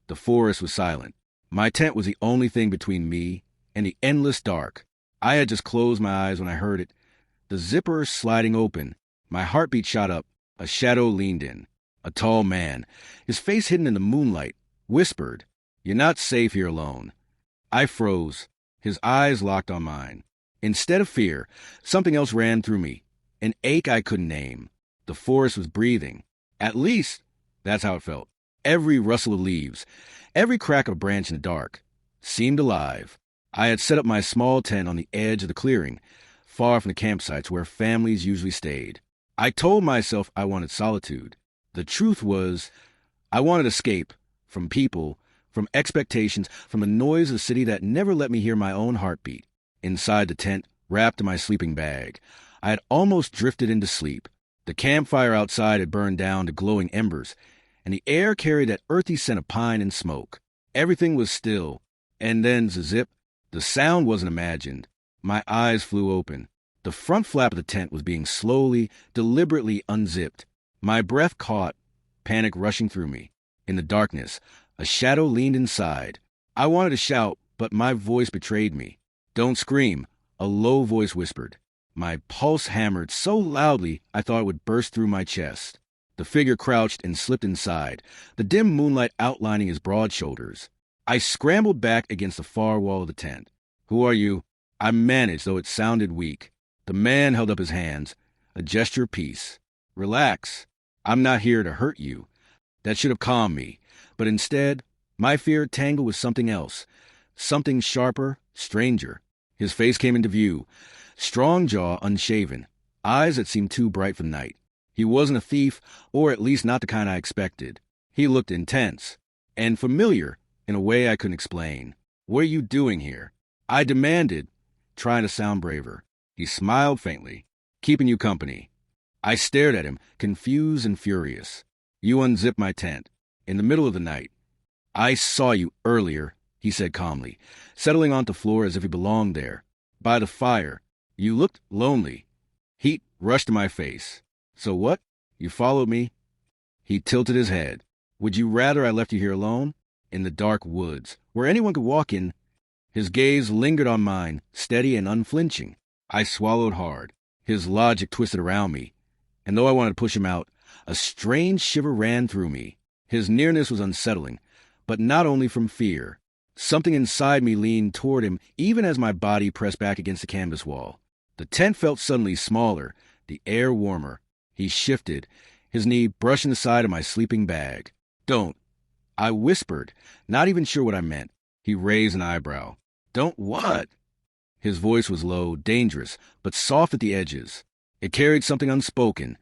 The forest was silent. My tent was the only thing between me and the endless dark. I had just closed my eyes when I heard it. The zipper sliding open. My heartbeat shot up. A shadow leaned in. A tall man, his face hidden in the moonlight, whispered, "You're not safe here alone." I froze. His eyes locked on mine. Instead of fear, something else ran through me. An ache I couldn't name. The forest was breathing. At least, that's how it felt. Every rustle of leaves, every crack of a branch in the dark, seemed alive. I had set up my small tent on the edge of the clearing, far from the campsites where families usually stayed. I told myself I wanted solitude. The truth was, I wanted escape from people, from expectations, from the noise of the city that never let me hear my own heartbeat. Inside the tent, wrapped in my sleeping bag, I had almost drifted into sleep. The campfire outside had burned down to glowing embers, and the air carried that earthy scent of pine and smoke. Everything was still. And then, zip, the sound wasn't imagined. My eyes flew open. The front flap of the tent was being slowly, deliberately unzipped. My breath caught, panic rushing through me. In the darkness, a shadow leaned inside. I wanted to shout, but my voice betrayed me. "Don't scream," a low voice whispered. My pulse hammered so loudly I thought it would burst through my chest. The figure crouched and slipped inside, the dim moonlight outlining his broad shoulders. I scrambled back against the far wall of the tent. "Who are you?" I managed, though it sounded weak. The man held up his hands, a gesture of peace. "Relax. I'm not here to hurt you." That should have calmed me, but instead, my fear tangled with something else, something sharper, stranger. His face came into view, strong jaw unshaven, eyes that seemed too bright for the night. He wasn't a thief, or at least not the kind I expected. He looked intense, and familiar in a way I couldn't explain. "What are you doing here?" I demanded, trying to sound braver. He smiled faintly. "Keeping you company." I stared at him, confused and furious. "You unzipped my tent, in the middle of the night." "I saw you earlier," he said calmly, settling onto the floor as if he belonged there. "By the fire. You looked lonely." Heat rushed to my face. "So what? You followed me?" He tilted his head. "Would you rather I left you here alone? In the dark woods, where anyone could walk in?" His gaze lingered on mine, steady and unflinching. I swallowed hard. His logic twisted around me, and though I wanted to push him out, a strange shiver ran through me. His nearness was unsettling, but not only from fear. Something inside me leaned toward him even as my body pressed back against the canvas wall. The tent felt suddenly smaller, the air warmer. He shifted, his knee brushing the side of my sleeping bag. "Don't," I whispered, not even sure what I meant. He raised an eyebrow. "Don't what?" His voice was low, dangerous, but soft at the edges. It carried something unspoken,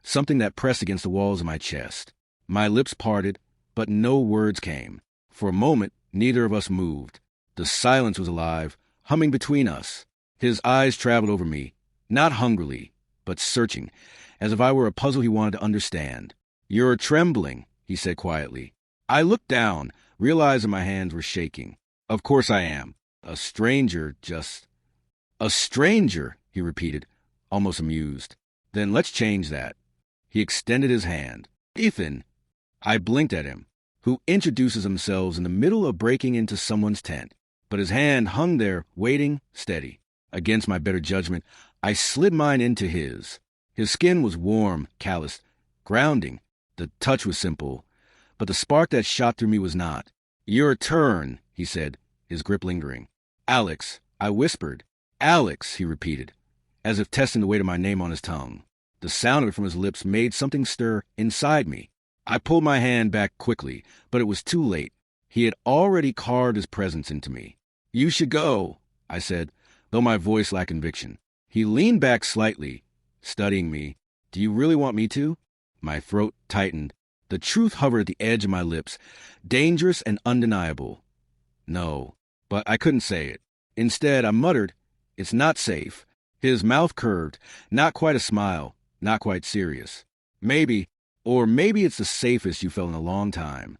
something that pressed against the walls of my chest. My lips parted, but no words came. For a moment, neither of us moved. The silence was alive, humming between us. His eyes traveled over me, not hungrily, but searching, as if I were a puzzle he wanted to understand. "You're trembling," he said quietly. I looked down, realizing my hands were shaking. "Of course I am. A stranger just—" "A stranger," he repeated, almost amused. "Then let's change that." He extended his hand. "Ethan." I blinked at him. Who introduces themselves in the middle of breaking into someone's tent? But his hand hung there, waiting, steady. Against my better judgment, I slid mine into his. His skin was warm, calloused, grounding. The touch was simple, but the spark that shot through me was not. "Your turn," he said, his grip lingering. "Alex," I whispered. "Alex," he repeated, as if testing the weight of my name on his tongue. The sound of it from his lips made something stir inside me. I pulled my hand back quickly, but it was too late. He had already carved his presence into me. "You should go," I said, though my voice lacked conviction. He leaned back slightly, studying me. "Do you really want me to?" My throat tightened. The truth hovered at the edge of my lips, dangerous and undeniable. "No," but I couldn't say it. Instead, I muttered, "It's not safe." His mouth curved, not quite a smile, not quite serious. "Maybe, or maybe it's the safest you felt in a long time."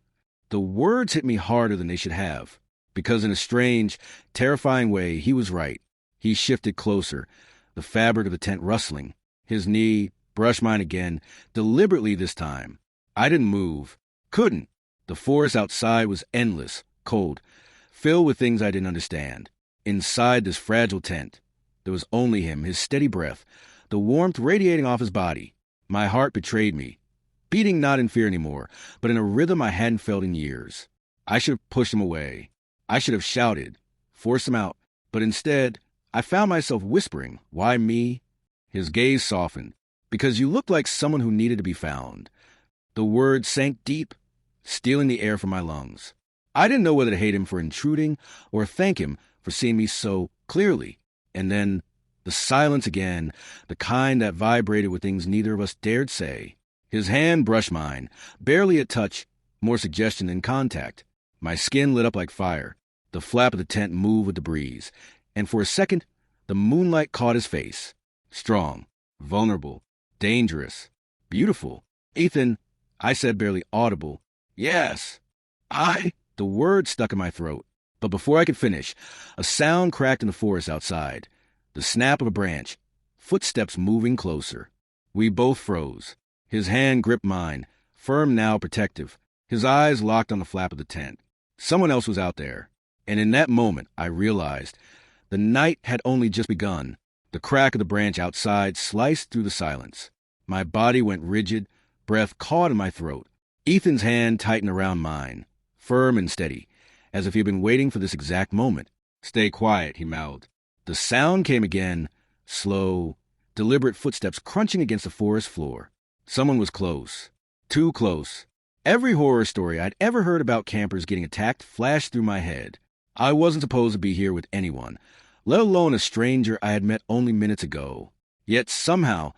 The words hit me harder than they should have, because in a strange, terrifying way, he was right. He shifted closer, the fabric of the tent rustling. His knee brushed mine again, deliberately this time. I didn't move. Couldn't. The forest outside was endless, cold, filled with things I didn't understand. Inside this fragile tent, there was only him, his steady breath, the warmth radiating off his body. My heart betrayed me, beating not in fear anymore, but in a rhythm I hadn't felt in years. I should have pushed him away. I should have shouted, forced him out, but instead, I found myself whispering, "Why me?" His gaze softened. "Because you looked like someone who needed to be found." The words sank deep, stealing the air from my lungs. I didn't know whether to hate him for intruding or thank him for seeing me so clearly. And then, the silence again, the kind that vibrated with things neither of us dared say. His hand brushed mine, barely a touch, more suggestion than contact. My skin lit up like fire. The flap of the tent moved with the breeze, and for a second, the moonlight caught his face. Strong, vulnerable, dangerous, beautiful. "Ethan," I said, barely audible. "Yes, The word stuck in my throat, but before I could finish, a sound cracked in the forest outside. The snap of a branch, footsteps moving closer. We both froze. His hand gripped mine, firm now, protective. His eyes locked on the flap of the tent. Someone else was out there, and in that moment I realized the night had only just begun. The crack of the branch outside sliced through the silence. My body went rigid, breath caught in my throat. Ethan's hand tightened around mine, firm and steady, as if he had been waiting for this exact moment. "Stay quiet," he mouthed. The sound came again, slow, deliberate footsteps crunching against the forest floor. Someone was close. Too close. Every horror story I'd ever heard about campers getting attacked flashed through my head. I wasn't supposed to be here with anyone, let alone a stranger I had met only minutes ago. Yet somehow,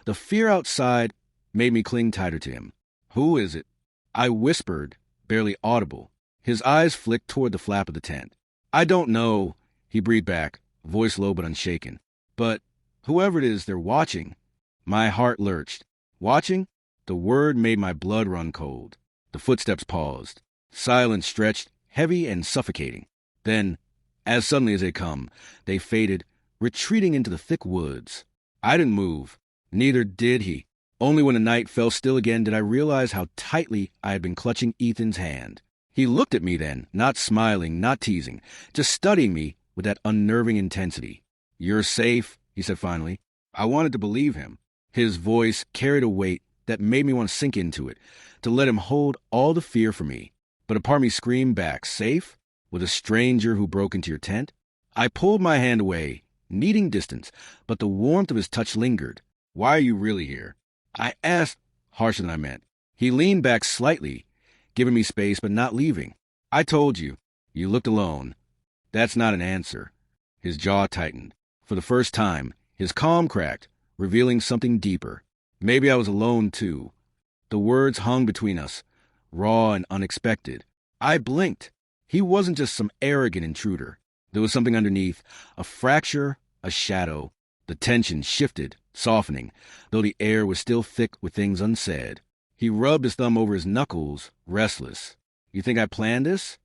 the fear outside made me cling tighter to him. "Who is it?" I whispered, barely audible. His eyes flicked toward the flap of the tent. "I don't know," he breathed back, voice low but unshaken. "But whoever it is, they're watching." My heart lurched. Watching? The word made my blood run cold. The footsteps paused. Silence stretched, heavy and suffocating. Then, as suddenly as they come, they faded, retreating into the thick woods. I didn't move. Neither did he. Only when the night fell still again did I realize how tightly I had been clutching Ethan's hand. He looked at me then, not smiling, not teasing, just studying me with that unnerving intensity. "You're safe," he said finally. I wanted to believe him. His voice carried a weight that made me want to sink into it, to let him hold all the fear for me. But a part of me screamed back, "Safe? With a stranger who broke into your tent?" I pulled my hand away, needing distance, but the warmth of his touch lingered. "Why are you really here?" I asked, harsher than I meant. He leaned back slightly, giving me space but not leaving. "I told you. You looked alone." "That's not an answer." His jaw tightened. For the first time, his calm cracked, revealing something deeper. Maybe I was alone, too. The words hung between us, raw and unexpected. I blinked. He wasn't just some arrogant intruder. There was something underneath, a fracture, a shadow. The tension shifted, softening, though the air was still thick with things unsaid. He rubbed his thumb over his knuckles, restless. "You think I planned this?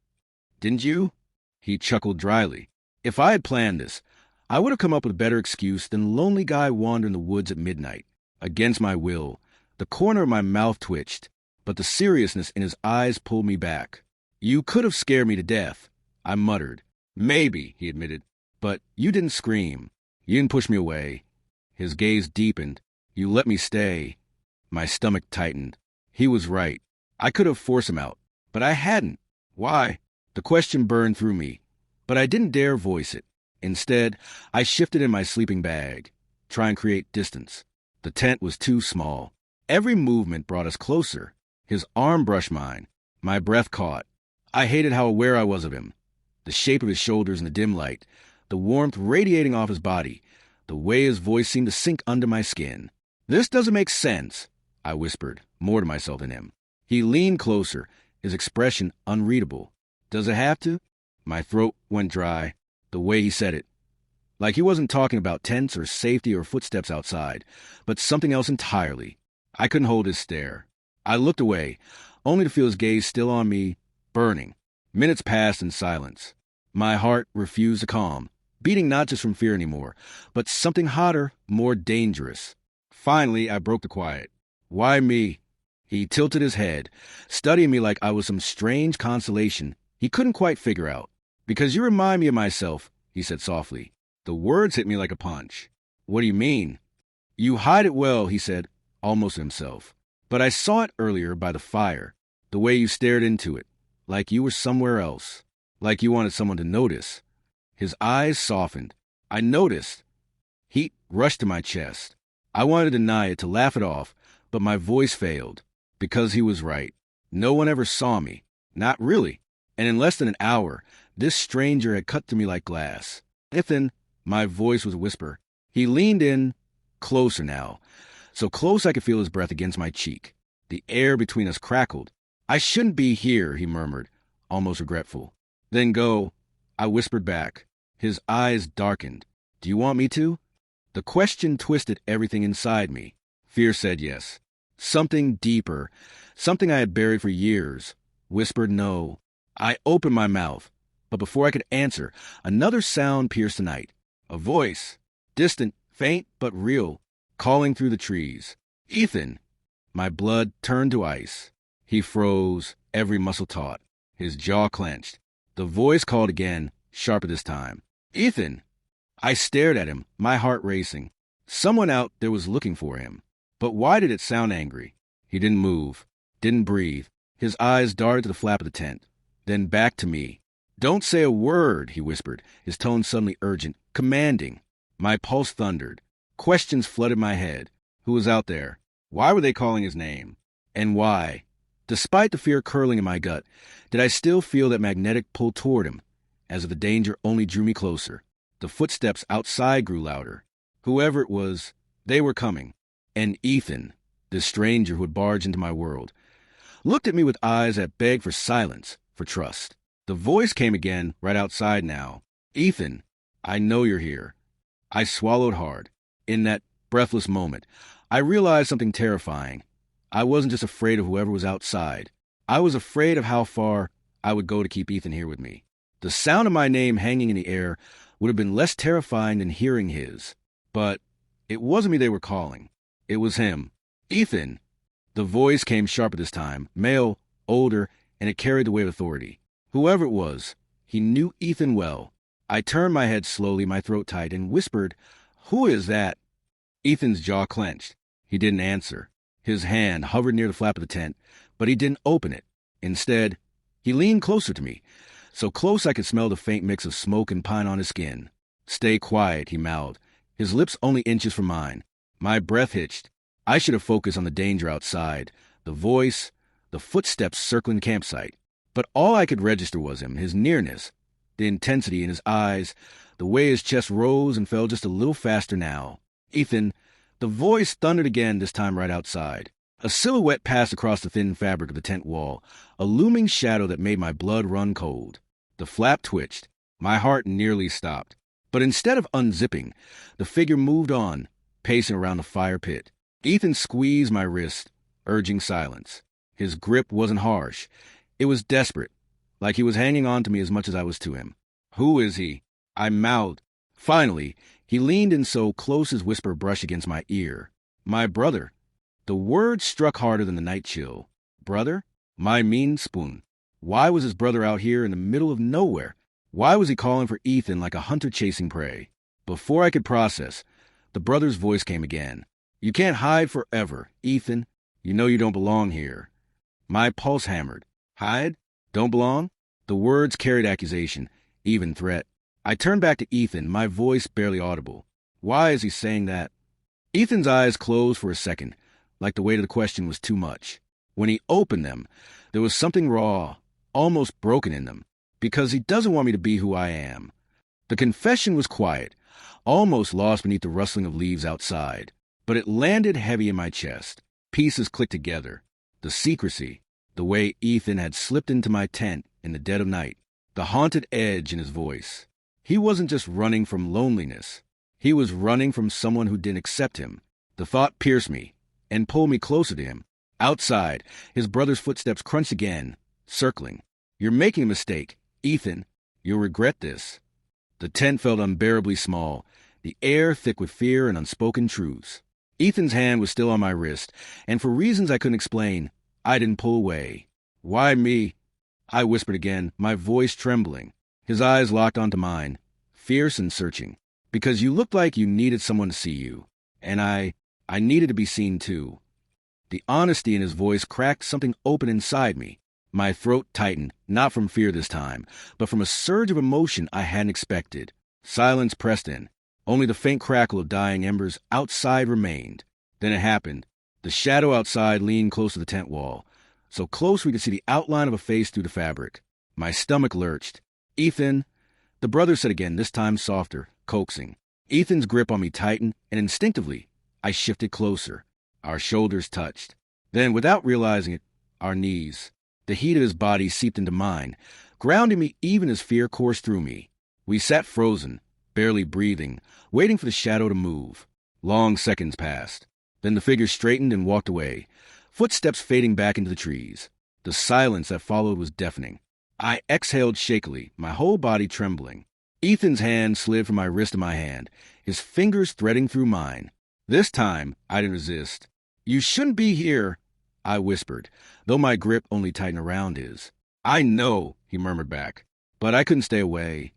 Didn't you?" He chuckled dryly. "If I had planned this, I would have come up with a better excuse than lonely guy wandering the woods at midnight. Against my will, the corner of my mouth twitched, but the seriousness in his eyes pulled me back. "You could have scared me to death," I muttered. "Maybe," he admitted, "but you didn't scream. You didn't push me away." His gaze deepened. "You let me stay." My stomach tightened. He was right. I could have forced him out, but I hadn't. Why? The question burned through me, but I didn't dare voice it. Instead, I shifted in my sleeping bag, trying to create distance. The tent was too small. Every movement brought us closer. His arm brushed mine. My breath caught. I hated how aware I was of him. The shape of his shoulders in the dim light, the warmth radiating off his body, the way his voice seemed to sink under my skin. "This doesn't make sense," I whispered, more to myself than him. He leaned closer, his expression unreadable. "Does it have to?" My throat went dry. The way he said it. Like he wasn't talking about tents or safety or footsteps outside, but something else entirely. I couldn't hold his stare. I looked away, only to feel his gaze still on me, burning. Minutes passed in silence. My heart refused to calm, beating not just from fear anymore, but something hotter, more dangerous. Finally, I broke the quiet. "Why me?" He tilted his head, studying me like I was some strange constellation he couldn't quite figure out. "Because you remind me of myself," he said softly. The words hit me like a punch. "What do you mean?" "You hide it well," he said, almost to himself. "But I saw it earlier by the fire, the way you stared into it, like you were somewhere else, like you wanted someone to notice." His eyes softened. I noticed. Heat rushed to my chest. I wanted to deny it, to laugh it off, but my voice failed. Because he was right. No one ever saw me. Not really. And in less than an hour, this stranger had cut to me like glass. "Ethan," my voice was a whisper. He leaned in, closer now, so close I could feel his breath against my cheek. The air between us crackled. "I shouldn't be here," he murmured, almost regretful. "Then go," I whispered back. His eyes darkened. "Do you want me to?" The question twisted everything inside me. Fear said yes. Something deeper, something I had buried for years, whispered no. I opened my mouth, but before I could answer, another sound pierced the night. A voice, distant, faint, but real, calling through the trees. "Ethan!" My blood turned to ice. He froze, every muscle taut, his jaw clenched. The voice called again, sharper this time. "Ethan!" I stared at him, my heart racing. Someone out there was looking for him. But why did it sound angry? He didn't move, didn't breathe. His eyes darted to the flap of the tent, then back to me. "Don't say a word," he whispered, his tone suddenly urgent, commanding. My pulse thundered. Questions flooded my head. Who was out there? Why were they calling his name? And why? Despite the fear curling in my gut, did I still feel that magnetic pull toward him, as if the danger only drew me closer? The footsteps outside grew louder. Whoever it was, they were coming. And Ethan, this stranger who had barged into my world, looked at me with eyes that begged for silence, for trust. The voice came again, right outside now. "Ethan, I know you're here." I swallowed hard. In that breathless moment, I realized something terrifying. I wasn't just afraid of whoever was outside. I was afraid of how far I would go to keep Ethan here with me. The sound of my name hanging in the air would have been less terrifying than hearing his. But it wasn't me they were calling. It was him. "Ethan!" The voice came sharper this time, male, older, and it carried the weight of authority. Whoever it was, he knew Ethan well. I turned my head slowly, my throat tight, and whispered, "Who is that?" Ethan's jaw clenched. He didn't answer. His hand hovered near the flap of the tent, but he didn't open it. Instead, he leaned closer to me, so close I could smell the faint mix of smoke and pine on his skin. "Stay quiet," he mouthed, his lips only inches from mine. My breath hitched. I should have focused on the danger outside, the voice, the footsteps circling the campsite. But all I could register was him, his nearness, the intensity in his eyes, the way his chest rose and fell just a little faster now. "Ethan!" The voice thundered again, this time right outside. A silhouette passed across the thin fabric of the tent wall, a looming shadow that made my blood run cold. The flap twitched. My heart nearly stopped. But instead of unzipping, the figure moved on, pacing around the fire pit. Ethan squeezed my wrist, urging silence. His grip wasn't harsh. It was desperate, like he was hanging on to me as much as I was to him. "Who is he?" I mouthed. Finally, he leaned in so close his whisper brushed against my ear. "My brother." The word struck harder than the night chill. Brother? My mean spoon. Why was his brother out here in the middle of nowhere? Why was he calling for Ethan like a hunter chasing prey? Before I could process, the brother's voice came again. "You can't hide forever, Ethan. You know you don't belong here." My pulse hammered. Hide? Don't belong? The words carried accusation, even threat. I turned back to Ethan, my voice barely audible. Why is he saying that? Ethan's eyes closed for a second, like the weight of the question was too much. When he opened them, there was something raw, almost broken in them, because he doesn't want me to be who I am. The confession was quiet, almost lost beneath the rustling of leaves outside, but it landed heavy in my chest. Pieces clicked together. The secrecy, the way Ethan had slipped into my tent in the dead of night, the haunted edge in his voice. He wasn't just running from loneliness. He was running from someone who didn't accept him. The thought pierced me and pulled me closer to him. Outside, his brother's footsteps crunched again, circling. "You're making a mistake, Ethan. You'll regret this." The tent felt unbearably small, the air thick with fear and unspoken truths. Ethan's hand was still on my wrist, and for reasons I couldn't explain, I didn't pull away. "Why me?" I whispered again, my voice trembling. His eyes locked onto mine, fierce and searching. "Because you looked like you needed someone to see you. And I needed to be seen too." The honesty in his voice cracked something open inside me. My throat tightened, not from fear this time, but from a surge of emotion I hadn't expected. Silence pressed in. Only the faint crackle of dying embers outside remained. Then it happened. The shadow outside leaned close to the tent wall, so close we could see the outline of a face through the fabric. My stomach lurched. "Ethan," the brother said again, this time softer, coaxing. Ethan's grip on me tightened, and instinctively, I shifted closer. Our shoulders touched. Then, without realizing it, our knees. The heat of his body seeped into mine, grounding me even as fear coursed through me. We sat frozen, barely breathing, waiting for the shadow to move. Long seconds passed. Then the figure straightened and walked away, footsteps fading back into the trees. The silence that followed was deafening. I exhaled shakily, my whole body trembling. Ethan's hand slid from my wrist to my hand, his fingers threading through mine. This time, I didn't resist. "You shouldn't be here," I whispered, though my grip only tightened around his. "I know," he murmured back, but I couldn't stay away.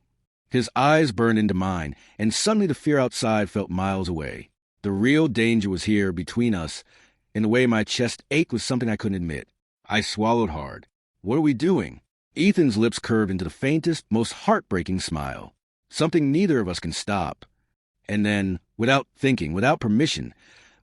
His eyes burned into mine, and suddenly the fear outside felt miles away. The real danger was here, between us, in the way my chest ached with something I couldn't admit. I swallowed hard. "What are we doing?" Ethan's lips curved into the faintest, most heartbreaking smile. "Something neither of us can stop." And then, without thinking, without permission,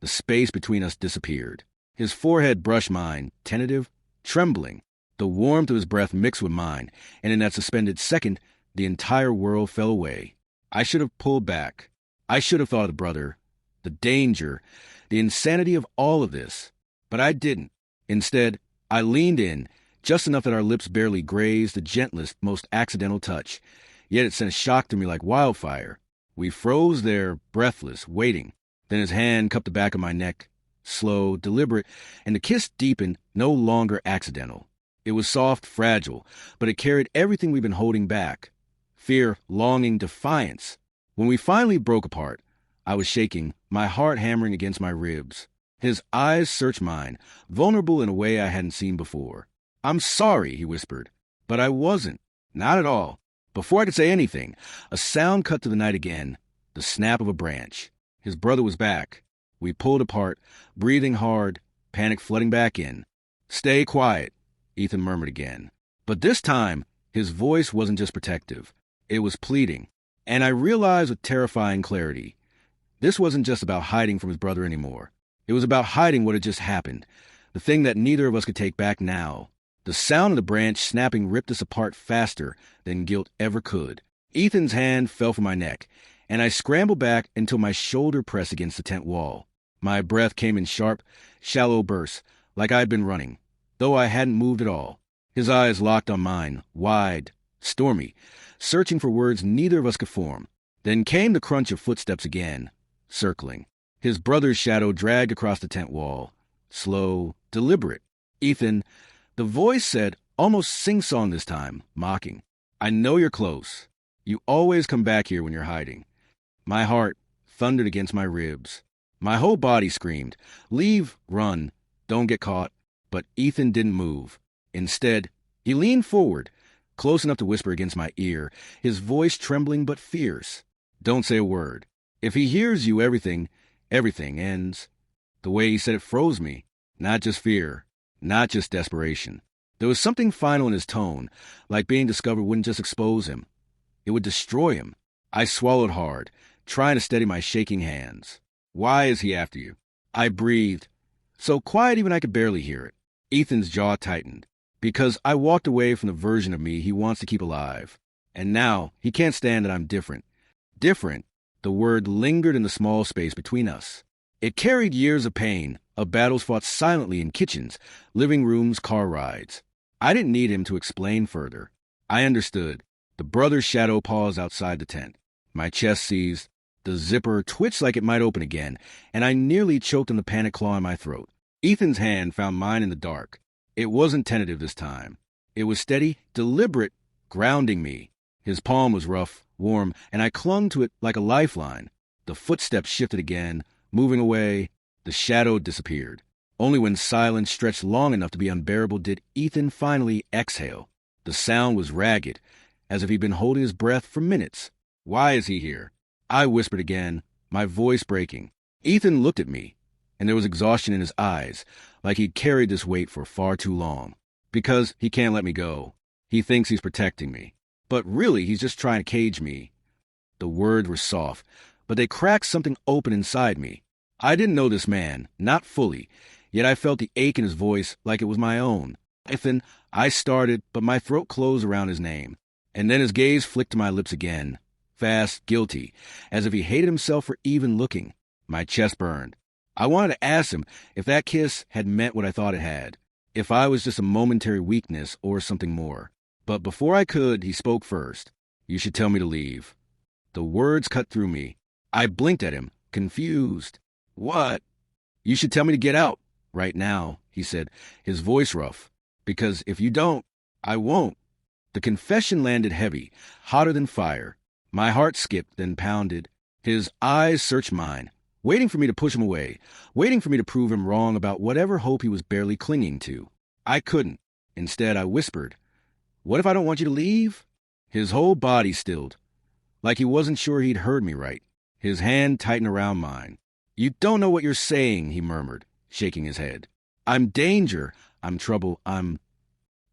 the space between us disappeared. His forehead brushed mine, tentative, trembling. The warmth of his breath mixed with mine, and in that suspended second, the entire world fell away. I should have pulled back. I should have thought of the brother, the danger, the insanity of all of this. But I didn't. Instead, I leaned in, just enough that our lips barely grazed the gentlest, most accidental touch. Yet it sent a shock through me like wildfire. We froze there, breathless, waiting. Then his hand cupped the back of my neck, slow, deliberate, and the kiss deepened, no longer accidental. It was soft, fragile, but it carried everything we'd been holding back. Fear, longing, defiance. When we finally broke apart, I was shaking, my heart hammering against my ribs. His eyes searched mine, vulnerable in a way I hadn't seen before. "I'm sorry," he whispered. But I wasn't. Not at all. Before I could say anything, a sound cut to the night again, the snap of a branch. His brother was back. We pulled apart, breathing hard, panic flooding back in. "Stay quiet," Ethan murmured again. But this time, his voice wasn't just protective. It was pleading. And I realized with terrifying clarity, this wasn't just about hiding from his brother anymore. It was about hiding what had just happened, the thing that neither of us could take back now. The sound of the branch snapping ripped us apart faster than guilt ever could. Ethan's hand fell from my neck, and I scrambled back until my shoulder pressed against the tent wall. My breath came in sharp, shallow bursts, like I had been running, though I hadn't moved at all. His eyes locked on mine, wide, stormy, searching for words neither of us could form. Then came the crunch of footsteps again, circling. His brother's shadow dragged across the tent wall, slow, deliberate. "Ethan," the voice said, almost sing-song this time, mocking, "I know you're close. You always come back here when you're hiding." My heart thundered against my ribs. My whole body screamed, "Leave, run, don't get caught." But Ethan didn't move. Instead, he leaned forward, close enough to whisper against my ear, his voice trembling but fierce. "Don't say a word. If he hears you, everything ends." The way he said it froze me. Not just fear, not just desperation. There was something final in his tone, like being discovered wouldn't just expose him. It would destroy him. I swallowed hard, trying to steady my shaking hands. "Why is he after you?" I breathed, so quiet even I could barely hear it. Ethan's jaw tightened. "Because I walked away from the version of me he wants to keep alive. And now he can't stand that I'm different." Different, the word lingered in the small space between us. It carried years of pain, of battles fought silently in kitchens, living rooms, car rides. I didn't need him to explain further. I understood. The brother's shadow paused outside the tent. My chest seized. The zipper twitched like it might open again, and I nearly choked on the panic claw in my throat. Ethan's hand found mine in the dark. It wasn't tentative this time. It was steady, deliberate, grounding me. His palm was rough, warm, and I clung to it like a lifeline. The footsteps shifted again, moving away, The shadow disappeared. Only when silence stretched long enough to be unbearable did Ethan finally exhale. The sound was ragged, as if he'd been holding his breath for minutes. "Why is he here?" I whispered again, my voice breaking. Ethan looked at me, and there was exhaustion in his eyes, like he'd carried this weight for far too long. "Because he can't let me go. He thinks he's protecting me. But really, he's just trying to cage me." The words were soft, but they cracked something open inside me. I didn't know this man, not fully, yet I felt the ache in his voice like it was my own. "Ethan," I started, but my throat closed around his name. And then his gaze flicked to my lips again, fast, guilty, as if he hated himself for even looking. My chest burned. I wanted to ask him if that kiss had meant what I thought it had, if I was just a momentary weakness or something more. But before I could, he spoke first. "You should tell me to leave." The words cut through me. I blinked at him, confused. "What?" "You should tell me to get out, right now," he said, his voice rough. "Because if you don't, I won't." The confession landed heavy, hotter than fire. My heart skipped, then pounded. His eyes searched mine, waiting for me to push him away, waiting for me to prove him wrong about whatever hope he was barely clinging to. I couldn't. Instead, I whispered, "What if I don't want you to leave?" His whole body stilled, like he wasn't sure he'd heard me right. His hand tightened around mine. "You don't know what you're saying," he murmured, shaking his head. "I'm danger. I'm trouble.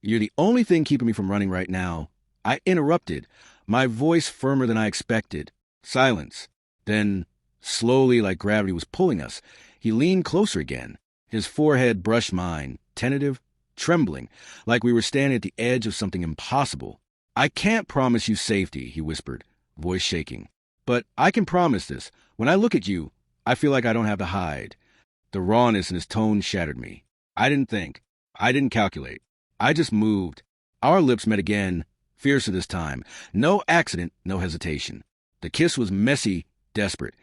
You're the only thing keeping me from running right now." I interrupted, my voice firmer than I expected. Silence. Then, slowly, like gravity was pulling us, he leaned closer again. His forehead brushed mine, tentative, trembling, like we were standing at the edge of something impossible. "I can't promise you safety," he whispered, voice shaking. "But I can promise this. When I look at you, I feel like I don't have to hide." The rawness in his tone shattered me. I didn't think. I didn't calculate. I just moved. Our lips met again, fiercer this time. No accident, no hesitation. The kiss was messy, desperate,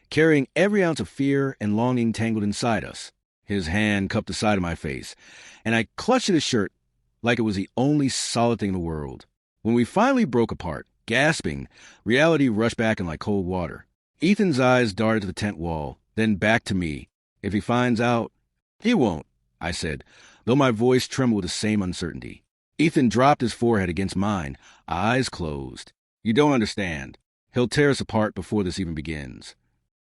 carrying every ounce of fear and longing tangled inside us. His hand cupped the side of my face, and I clutched at his shirt like it was the only solid thing in the world. When we finally broke apart, gasping, reality rushed back in like cold water. Ethan's eyes darted to the tent wall, then back to me. "If he finds out..." "He won't," I said, though my voice trembled with the same uncertainty. Ethan dropped his forehead against mine, eyes closed. "You don't understand. He'll tear us apart before this even begins."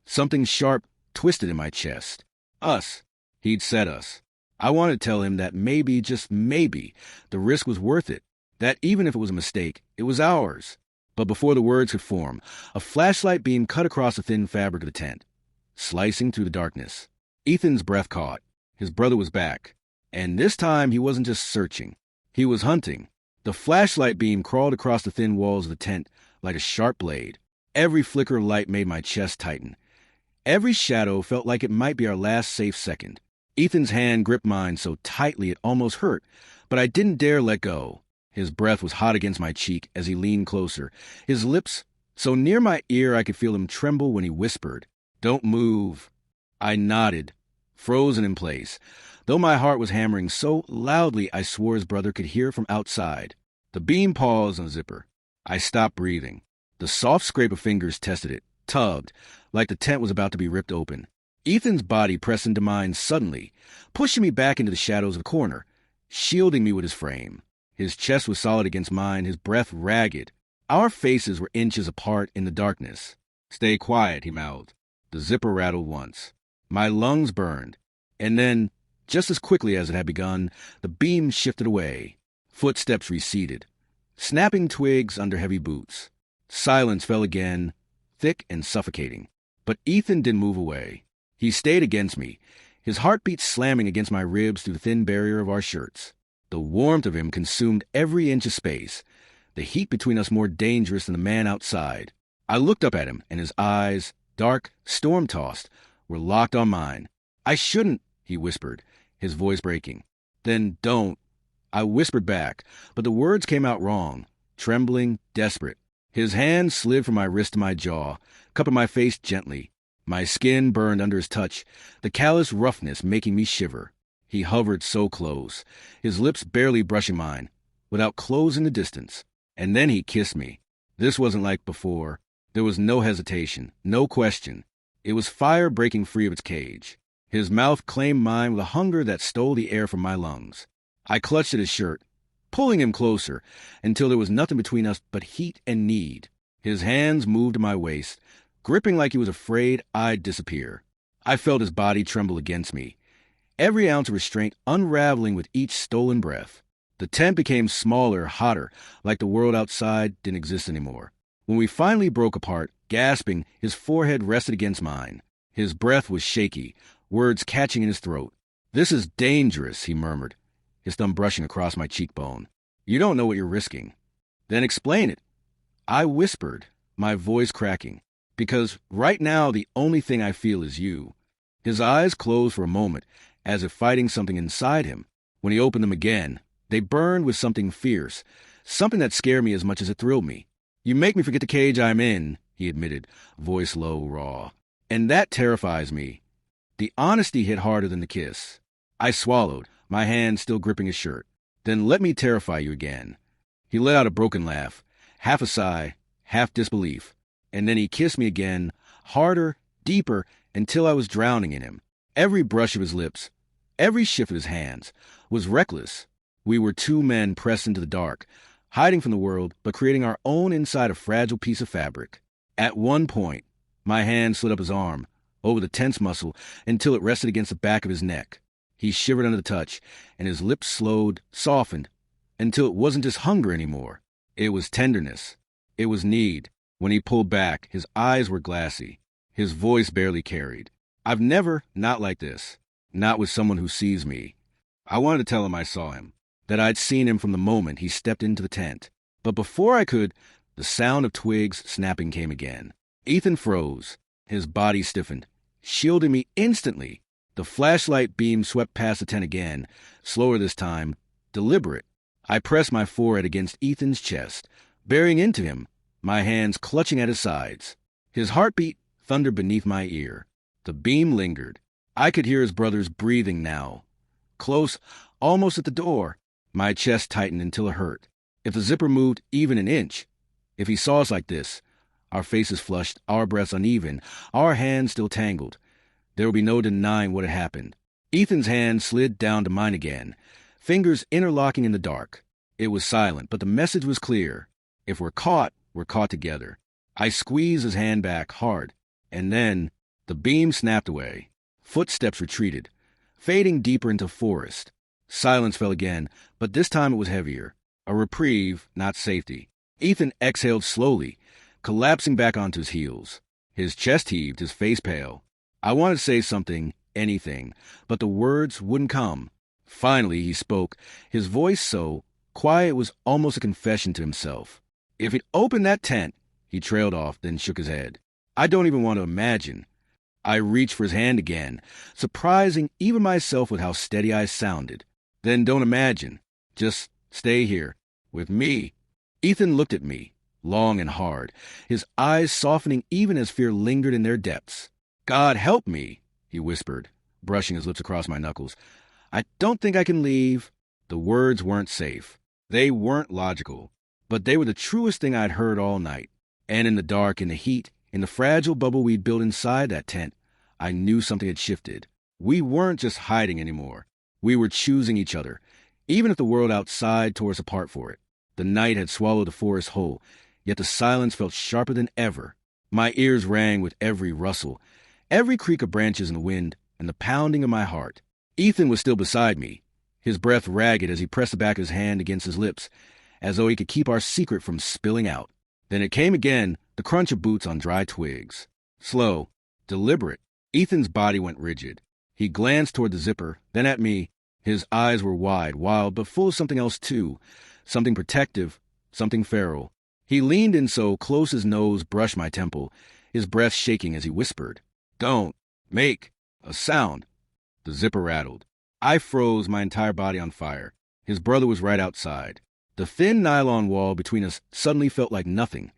Something sharp twisted in my chest. Us. He'd said us. I wanted to tell him that maybe, just maybe, the risk was worth it, that even if it was a mistake, it was ours. But before the words could form, a flashlight beam cut across the thin fabric of the tent, slicing through the darkness. Ethan's breath caught. His brother was back. And this time he wasn't just searching. He was hunting. The flashlight beam crawled across the thin walls of the tent like a sharp blade. Every flicker of light made my chest tighten. Every shadow felt like it might be our last safe second. Ethan's hand gripped mine so tightly it almost hurt, but I didn't dare let go. His breath was hot against my cheek as he leaned closer, his lips so near my ear I could feel him tremble when he whispered, "Don't move." I nodded, frozen in place, though my heart was hammering so loudly I swore his brother could hear it from outside. The beam paused on the zipper. I stopped breathing. The soft scrape of fingers tested it, tugged, like the tent was about to be ripped open. Ethan's body pressed into mine suddenly, pushing me back into the shadows of the corner, shielding me with his frame. His chest was solid against mine, his breath ragged. Our faces were inches apart in the darkness. "Stay quiet," he mouthed. The zipper rattled once. My lungs burned. And then, just as quickly as it had begun, the beam shifted away. Footsteps receded, snapping twigs under heavy boots. Silence fell again, thick and suffocating. But Ethan didn't move away. He stayed against me, his heartbeat slamming against my ribs through the thin barrier of our shirts. The warmth of him consumed every inch of space, the heat between us more dangerous than the man outside. I looked up at him, and his eyes, dark, storm-tossed, were locked on mine. "I shouldn't," he whispered, his voice breaking. "Then don't." I whispered back, but the words came out wrong, trembling, desperate. His hand slid from my wrist to my jaw, cupping my face gently. My skin burned under his touch, the callous roughness making me shiver. He hovered so close, his lips barely brushing mine, without closing the distance. And then he kissed me. This wasn't like before. There was no hesitation, no question. It was fire breaking free of its cage. His mouth claimed mine with a hunger that stole the air from my lungs. I clutched at his shirt, pulling him closer, until there was nothing between us but heat and need. His hands moved to my waist, gripping like he was afraid I'd disappear. I felt his body tremble against me, every ounce of restraint unraveling with each stolen breath. The tent became smaller, hotter, like the world outside didn't exist anymore. When we finally broke apart, gasping, his forehead rested against mine. His breath was shaky, words catching in his throat. "This is dangerous," he murmured, his thumb brushing across my cheekbone. "You don't know what you're risking." "Then explain it," I whispered, my voice cracking, "because right now the only thing I feel is you." His eyes closed for a moment, as if fighting something inside him. When he opened them again, they burned with something fierce, something that scared me as much as it thrilled me. "You make me forget the cage I'm in," he admitted, voice low, raw. "And that terrifies me." The honesty hit harder than the kiss. I swallowed, my hand still gripping his shirt. "Then let me terrify you again." He let out a broken laugh, half a sigh, half disbelief. And then he kissed me again, harder, deeper, until I was drowning in him. Every brush of his lips, every shift of his hands, was reckless. We were two men pressed into the dark, hiding from the world, but creating our own inside a fragile piece of fabric. At one point, my hand slid up his arm, over the tense muscle, until it rested against the back of his neck. He shivered under the touch, and his lips slowed, softened, until it wasn't just hunger anymore. It was tenderness. It was need. When he pulled back, his eyes were glassy. His voice barely carried. "I've never, not like this. Not with someone who sees me." I wanted to tell him I saw him, that I'd seen him from the moment he stepped into the tent. But before I could, the sound of twigs snapping came again. Ethan froze. His body stiffened, shielding me instantly. The flashlight beam swept past the tent again, slower this time, deliberate. I pressed my forehead against Ethan's chest, burying into him, my hands clutching at his sides. His heartbeat thundered beneath my ear. The beam lingered. I could hear his brother's breathing now. Close, almost at the door. My chest tightened until it hurt. If the zipper moved even an inch, if he saw us like this, our faces flushed, our breaths uneven, our hands still tangled, there would be no denying what had happened. Ethan's hand slid down to mine again, fingers interlocking in the dark. It was silent, but the message was clear. If we're caught together. I squeezed his hand back hard, and then the beam snapped away. Footsteps retreated, fading deeper into forest. Silence fell again, but this time it was heavier. A reprieve, not safety. Ethan exhaled slowly, collapsing back onto his heels. His chest heaved, his face pale. I wanted to say something, anything, but the words wouldn't come. Finally, he spoke, his voice so quiet it was almost a confession to himself. "If he'd opened that tent," he trailed off, then shook his head. "I don't even want to imagine." I reached for his hand again, surprising even myself with how steady I sounded. "Then don't imagine. Just stay here, with me." Ethan looked at me, long and hard, his eyes softening even as fear lingered in their depths. "God help me," he whispered, brushing his lips across my knuckles. "I don't think I can leave." The words weren't safe. They weren't logical. But they were the truest thing I'd heard all night. And in the dark, in the heat, in the fragile bubble we'd built inside that tent, I knew something had shifted. We weren't just hiding anymore. We were choosing each other, even if the world outside tore us apart for it. The night had swallowed the forest whole, yet the silence felt sharper than ever. My ears rang with every rustle, every creak of branches in the wind, and the pounding of my heart. Ethan was still beside me, his breath ragged as he pressed the back of his hand against his lips, as though he could keep our secret from spilling out. Then it came again, the crunch of boots on dry twigs. Slow, deliberate. Ethan's body went rigid. He glanced toward the zipper, then at me. His eyes were wide, wild, but full of something else too. Something protective, something feral. He leaned in so close his nose brushed my temple, his breath shaking as he whispered, "Don't make a sound." The zipper rattled. I froze, my entire body on fire. His brother was right outside. The thin nylon wall between us suddenly felt like nothing,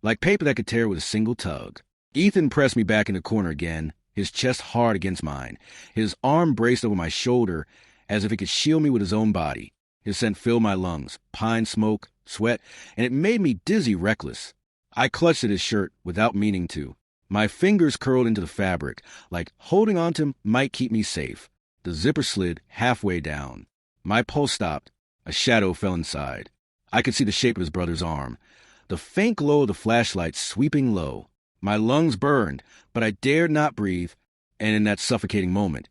like paper that could tear with a single tug. Ethan pressed me back in the corner again, his chest hard against mine, his arm braced over my shoulder as if it could shield me with his own body. His scent filled my lungs, pine smoke, sweat, and it made me dizzy, reckless. I clutched at his shirt without meaning to. My fingers curled into the fabric, like holding onto him might keep me safe. The zipper slid halfway down. My pulse stopped. A shadow fell inside. I could see the shape of his brother's arm. The faint glow of the flashlight sweeping low. My lungs burned, but I dared not breathe, and in that suffocating moment,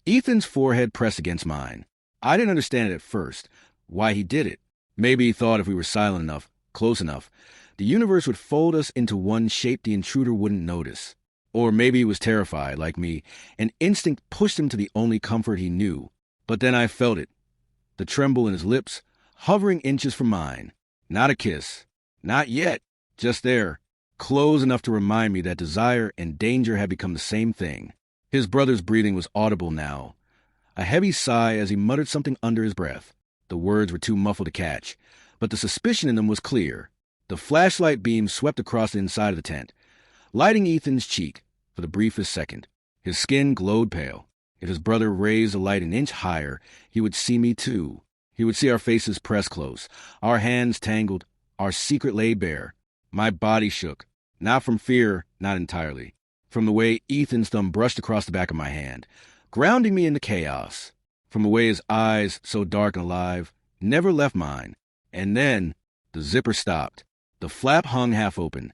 Ethan's forehead pressed against mine. I didn't understand it at first, why he did it. Maybe he thought if we were silent enough, close enough, the universe would fold us into one shape the intruder wouldn't notice. Or maybe he was terrified, like me, and instinct pushed him to the only comfort he knew. But then I felt it. The tremble in his lips, hovering inches from mine. Not a kiss. Not yet. Just there. Close enough to remind me that desire and danger had become the same thing. His brother's breathing was audible now. A heavy sigh as he muttered something under his breath. The words were too muffled to catch, but the suspicion in them was clear. The flashlight beam swept across the inside of the tent, lighting Ethan's cheek for the briefest second. His skin glowed pale. If his brother raised the light an inch higher, he would see me too. He would see our faces pressed close, our hands tangled, our secret laid bare. My body shook, not from fear, not entirely, from the way Ethan's thumb brushed across the back of my hand, grounding me into chaos, from the way his eyes, so dark and alive, never left mine. And then the zipper stopped. The flap hung half open,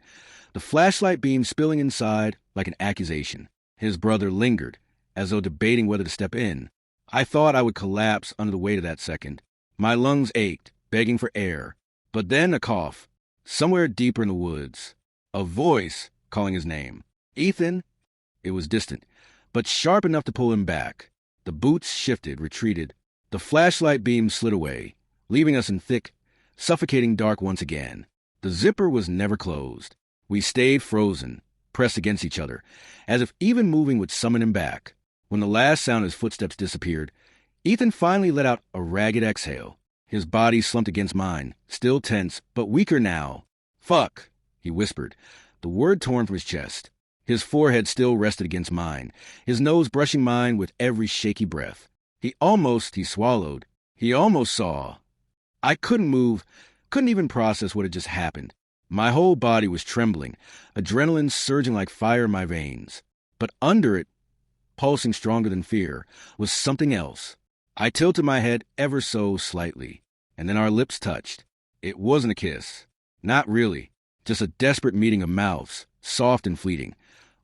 the flashlight beam spilling inside like an accusation. His brother lingered, as though debating whether to step in. I thought I would collapse under the weight of that second. My lungs ached, begging for air. But then a cough, somewhere deeper in the woods. A voice calling his name. Ethan? It was distant, but sharp enough to pull him back. The boots shifted, retreated. The flashlight beam slid away, leaving us in thick, suffocating dark once again. The zipper was never closed. We stayed frozen, pressed against each other, as if even moving would summon him back. When the last sound of his footsteps disappeared, Ethan finally let out a ragged exhale. His body slumped against mine, still tense, but weaker now. Fuck, he whispered, the word torn from his chest. His forehead still rested against mine, his nose brushing mine with every shaky breath. He swallowed. He almost saw. I couldn't move, couldn't even process what had just happened. My whole body was trembling, adrenaline surging like fire in my veins. But under it, pulsing stronger than fear, was something else. I tilted my head ever so slightly, and then our lips touched. It wasn't a kiss. Not really. Just a desperate meeting of mouths, soft and fleeting,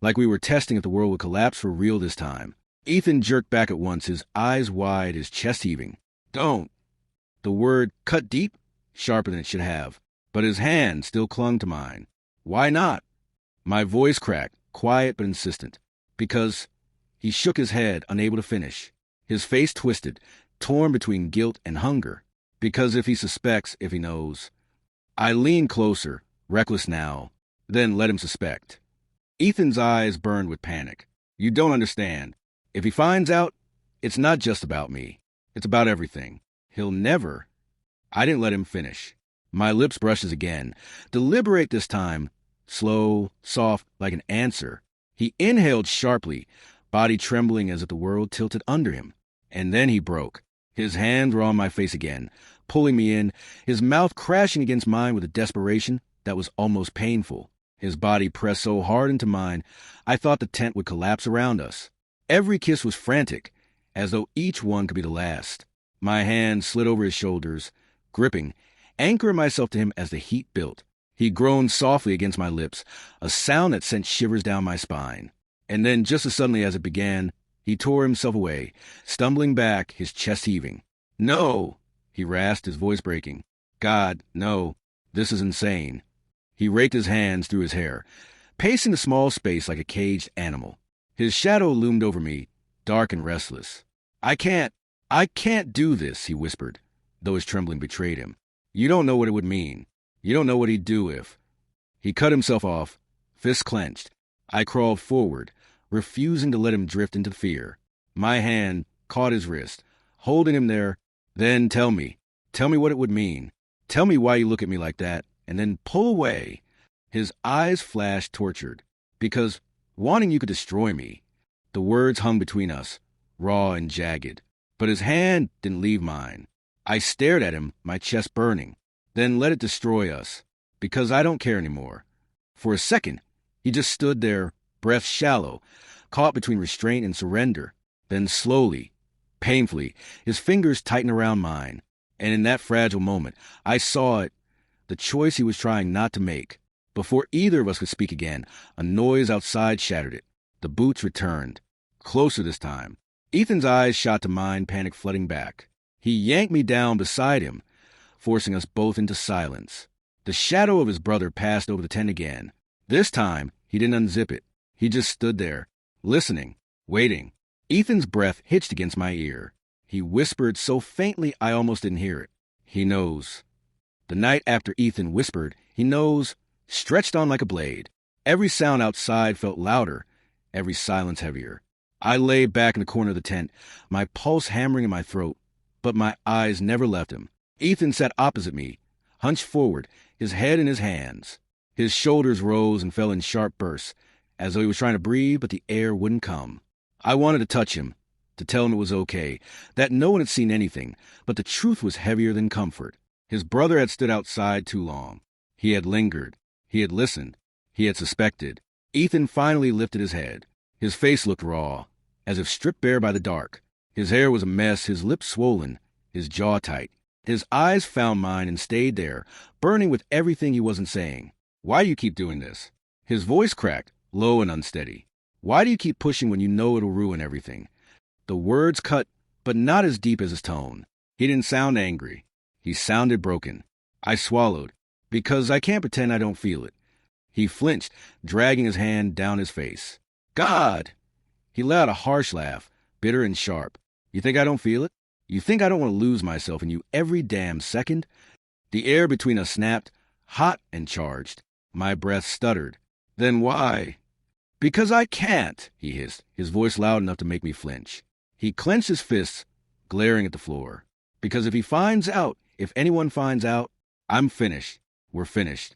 like we were testing if the world would collapse for real this time. Ethan jerked back at once, his eyes wide, his chest heaving. Don't. The word cut deep, sharper than it should have, but his hand still clung to mine. Why not? My voice cracked, quiet but insistent. Because he shook his head, unable to finish. His face twisted, torn between guilt and hunger. Because if he suspects, if he knows. I leaned closer, reckless now, then let him suspect. Ethan's eyes burned with panic. You don't understand. If he finds out, it's not just about me. It's about everything. He'll never. I didn't let him finish. My lips brushes again, deliberate this time, slow, soft, like an answer. He inhaled sharply, body trembling as if the world tilted under him. And then he broke. His hands were on my face again, pulling me in, his mouth crashing against mine with a desperation that was almost painful. His body pressed so hard into mine, I thought the tent would collapse around us. Every kiss was frantic, as though each one could be the last. My hand slid over his shoulders, gripping, anchoring myself to him as the heat built. He groaned softly against my lips, a sound that sent shivers down my spine. And then, just as suddenly as it began, he tore himself away, stumbling back, his chest heaving. No, he rasped, his voice breaking. God, no, this is insane. He raked his hands through his hair, pacing the small space like a caged animal. His shadow loomed over me, dark and restless. I can't do this, he whispered, though his trembling betrayed him. You don't know what it would mean. You don't know what he'd do if. He cut himself off, fists clenched. I crawled forward, refusing to let him drift into fear. My hand caught his wrist, holding him there. Then tell me what it would mean. Tell me why you look at me like that, and then pull away. His eyes flashed tortured, because wanting you could destroy me. The words hung between us, raw and jagged, but his hand didn't leave mine. I stared at him, my chest burning, then let it destroy us, because I don't care anymore. For a second, He just stood there, breath shallow, caught between restraint and surrender. Then slowly, painfully, his fingers tightened around mine. And in that fragile moment, I saw it, the choice he was trying not to make. Before either of us could speak again, a noise outside shattered it. The boots returned. Closer this time. Ethan's eyes shot to mine, panic flooding back. He yanked me down beside him, forcing us both into silence. The shadow of his brother passed over the tent again. This time, he didn't unzip it. He just stood there, listening, waiting. Ethan's breath hitched against my ear. He whispered so faintly I almost didn't hear it. He knows. The night after Ethan whispered, he knows, stretched on like a blade. Every sound outside felt louder, every silence heavier. I lay back in the corner of the tent, my pulse hammering in my throat, but my eyes never left him. Ethan sat opposite me, hunched forward, his head in his hands. His shoulders rose and fell in sharp bursts, as though he was trying to breathe, but the air wouldn't come. I wanted to touch him, to tell him it was okay, that no one had seen anything, but the truth was heavier than comfort. His brother had stood outside too long. He had lingered. He had listened. He had suspected. Ethan finally lifted his head. His face looked raw, as if stripped bare by the dark. His hair was a mess, his lips swollen, his jaw tight. His eyes found mine and stayed there, burning with everything he wasn't saying. Why do you keep doing this? His voice cracked, low and unsteady. Why do you keep pushing when you know it'll ruin everything? The words cut, but not as deep as his tone. He didn't sound angry. He sounded broken. I swallowed, because I can't pretend I don't feel it. He flinched, dragging his hand down his face. God! He let out a harsh laugh, bitter and sharp. You think I don't feel it? You think I don't want to lose myself in you every damn second? The air between us snapped, hot and charged. My breath stuttered. Then why? Because I can't, he hissed, his voice loud enough to make me flinch. He clenched his fists, glaring at the floor. Because if he finds out, if anyone finds out, I'm finished. We're finished.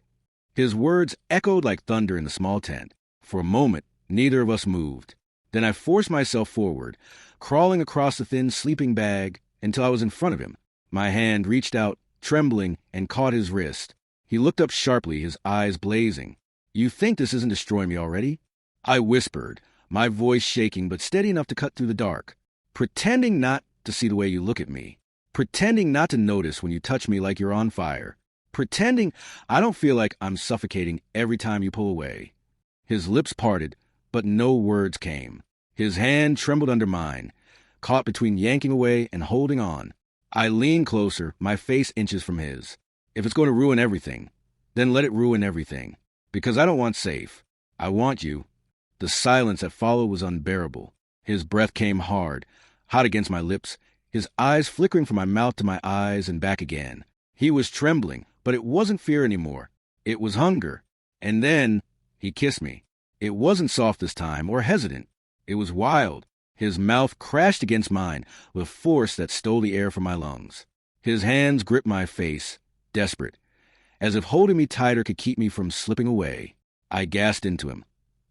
His words echoed like thunder in the small tent. For a moment, neither of us moved. Then I forced myself forward, crawling across the thin sleeping bag until I was in front of him. My hand reached out, trembling, and caught his wrist. He looked up sharply, his eyes blazing. You think this isn't destroying me already? I whispered, my voice shaking but steady enough to cut through the dark. Pretending not to see the way you look at me. Pretending not to notice when you touch me like you're on fire. Pretending I don't feel like I'm suffocating every time you pull away. His lips parted, but no words came. His hand trembled under mine, caught between yanking away and holding on. I leaned closer, my face inches from his. If it's going to ruin everything, then let it ruin everything. Because I don't want safe. I want you. The silence that followed was unbearable. His breath came hard, hot against my lips, his eyes flickering from my mouth to my eyes and back again. He was trembling, but it wasn't fear anymore. It was hunger. And then he kissed me. It wasn't soft this time or hesitant. It was wild. His mouth crashed against mine with force that stole the air from my lungs. His hands gripped my face, desperate, as if holding me tighter could keep me from slipping away. I gasped into him,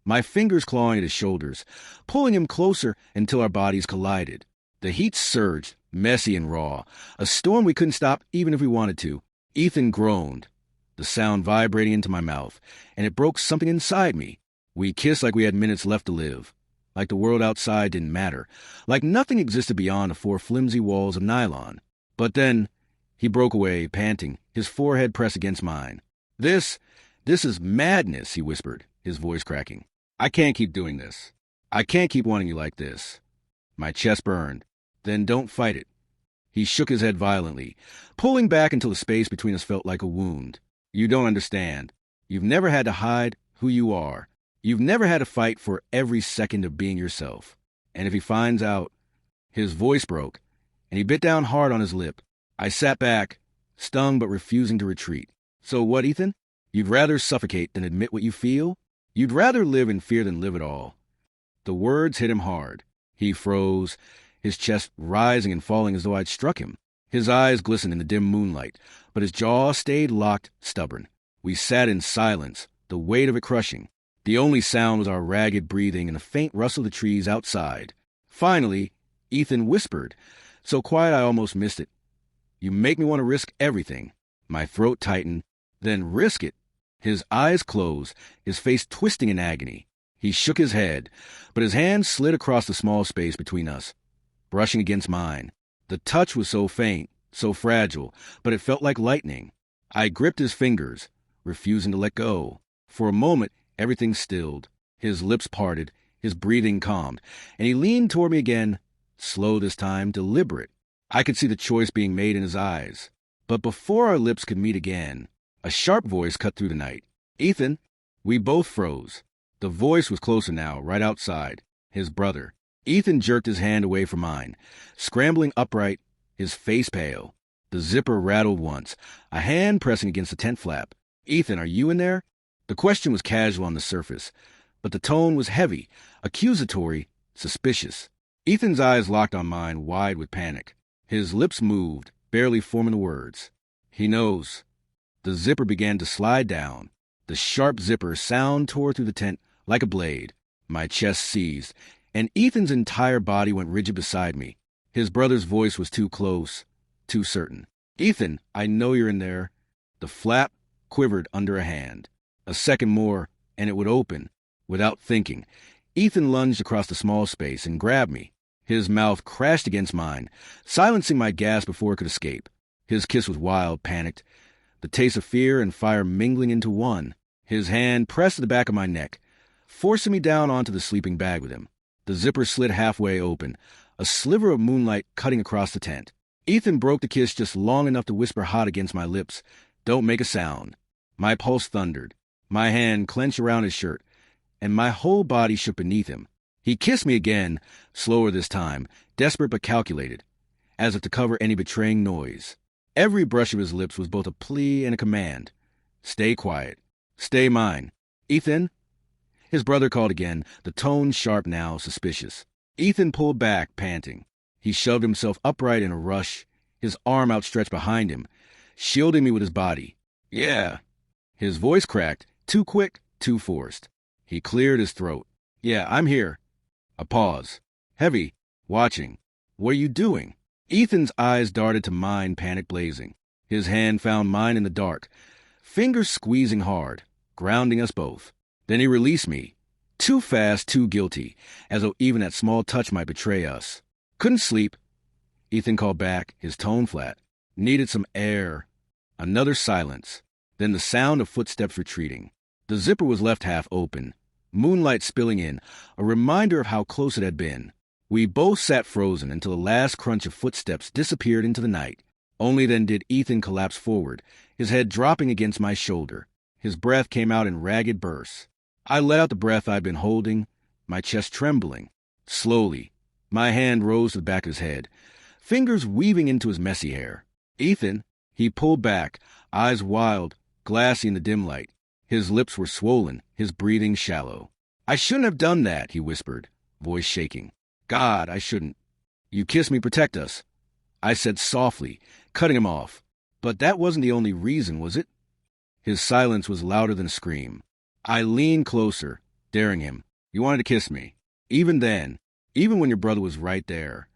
my fingers clawing at his shoulders, pulling him closer until our bodies collided. The heat surged, messy and raw, a storm we couldn't stop even if we wanted to. Ethan groaned, the sound vibrating into my mouth, and it broke something inside me. We kissed like we had minutes left to live, like the world outside didn't matter, like nothing existed beyond the four flimsy walls of nylon. But then he broke away, panting, his forehead pressed against mine. This is madness, he whispered, his voice cracking. I can't keep doing this. I can't keep wanting you like this. My chest burned. Then don't fight it. He shook his head violently, pulling back until the space between us felt like a wound. You don't understand. You've never had to hide who you are. You've never had to fight for every second of being yourself. And if he finds out... His voice broke, and he bit down hard on his lip. I sat back, stung but refusing to retreat. So what, Ethan? You'd rather suffocate than admit what you feel? You'd rather live in fear than live at all. The words hit him hard. He froze, his chest rising and falling as though I'd struck him. His eyes glistened in the dim moonlight, but his jaw stayed locked, stubborn. We sat in silence, the weight of it crushing. The only sound was our ragged breathing and the faint rustle of the trees outside. Finally, Ethan whispered, so quiet I almost missed it. You make me want to risk everything. My throat tightened. Then risk it. His eyes closed, his face twisting in agony. He shook his head, but his hand slid across the small space between us, brushing against mine. The touch was so faint, so fragile, but it felt like lightning. I gripped his fingers, refusing to let go. For a moment, everything stilled. His lips parted, his breathing calmed, and he leaned toward me again, slow this time, deliberate. I could see the choice being made in his eyes. But before our lips could meet again, a sharp voice cut through the night. "Ethan!" We both froze. The voice was closer now, right outside. His brother. Ethan jerked his hand away from mine, scrambling upright, his face pale. The zipper rattled once, a hand pressing against the tent flap. "Ethan, are you in there?" The question was casual on the surface, but the tone was heavy, accusatory, suspicious. Ethan's eyes locked on mine, wide with panic. His lips moved, barely forming the words. "He knows." The zipper began to slide down. The sharp zipper sound tore through the tent like a blade. My chest seized, and Ethan's entire body went rigid beside me. His brother's voice was too close, too certain. "Ethan, I know you're in there." The flap quivered under a hand. A second more, and it would open. Without thinking, Ethan lunged across the small space and grabbed me. His mouth crashed against mine, silencing my gasp before it could escape. His kiss was wild, panicked, the taste of fear and fire mingling into one. His hand pressed to the back of my neck, forcing me down onto the sleeping bag with him. The zipper slid halfway open, a sliver of moonlight cutting across the tent. Ethan broke the kiss just long enough to whisper hot against my lips, "Don't make a sound." My pulse thundered. My hand clenched around his shirt, and my whole body shook beneath him. He kissed me again, slower this time, desperate but calculated, as if to cover any betraying noise. Every brush of his lips was both a plea and a command. "Stay quiet. Stay mine." "Ethan?" His brother called again, the tone sharp now, suspicious. Ethan pulled back, panting. He shoved himself upright in a rush, his arm outstretched behind him, shielding me with his body. "Yeah." His voice cracked, too quick, too forced. He cleared his throat. "Yeah, I'm here." A pause. Heavy. Watching. "What are you doing?" Ethan's eyes darted to mine, panic blazing. His hand found mine in the dark, fingers squeezing hard, grounding us both. Then he released me. Too fast, too guilty, as though even that small touch might betray us. "Couldn't sleep." Ethan called back, his tone flat. "Needed some air." Another silence. Then the sound of footsteps retreating. The zipper was left half open, moonlight spilling in, a reminder of how close it had been. We both sat frozen until the last crunch of footsteps disappeared into the night. Only then did Ethan collapse forward, his head dropping against my shoulder. His breath came out in ragged bursts. I let out the breath I'd been holding, my chest trembling. Slowly, my hand rose to the back of his head, fingers weaving into his messy hair. "Ethan!" He pulled back, eyes wild, glassy in the dim light. His lips were swollen, his breathing shallow. "I shouldn't have done that," he whispered, voice shaking. "God, I shouldn't." "You kissed me, protect us," I said softly, cutting him off. "But that wasn't the only reason, was it?" His silence was louder than a scream. I leaned closer, daring him. "You wanted to kiss me. Even then, even when your brother was right there."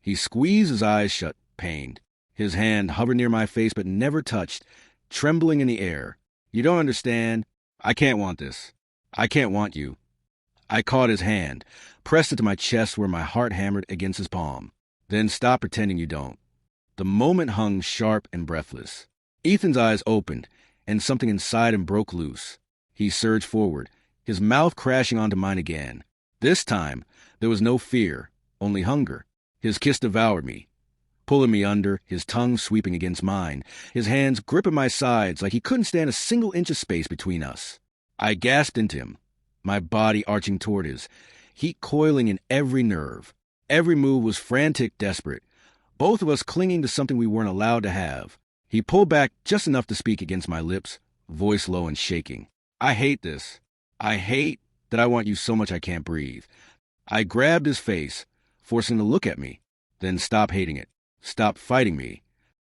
He squeezed his eyes shut, pained. His hand hovered near my face but never touched, trembling in the air. "You don't understand. I can't want this. I can't want you." I caught his hand, pressed it to my chest where my heart hammered against his palm. "Then stop pretending you don't." The moment hung sharp and breathless. Ethan's eyes opened, and something inside him broke loose. He surged forward, his mouth crashing onto mine again. This time, there was no fear, only hunger. His kiss devoured me, pulling me under, his tongue sweeping against mine, his hands gripping my sides like he couldn't stand a single inch of space between us. I gasped into him, my body arching toward his, heat coiling in every nerve. Every move was frantic, desperate, both of us clinging to something we weren't allowed to have. He pulled back just enough to speak against my lips, voice low and shaking. "I hate this. I hate that I want you so much I can't breathe." I grabbed his face, forcing him to look at me. "Then stop hating it. Stop fighting me."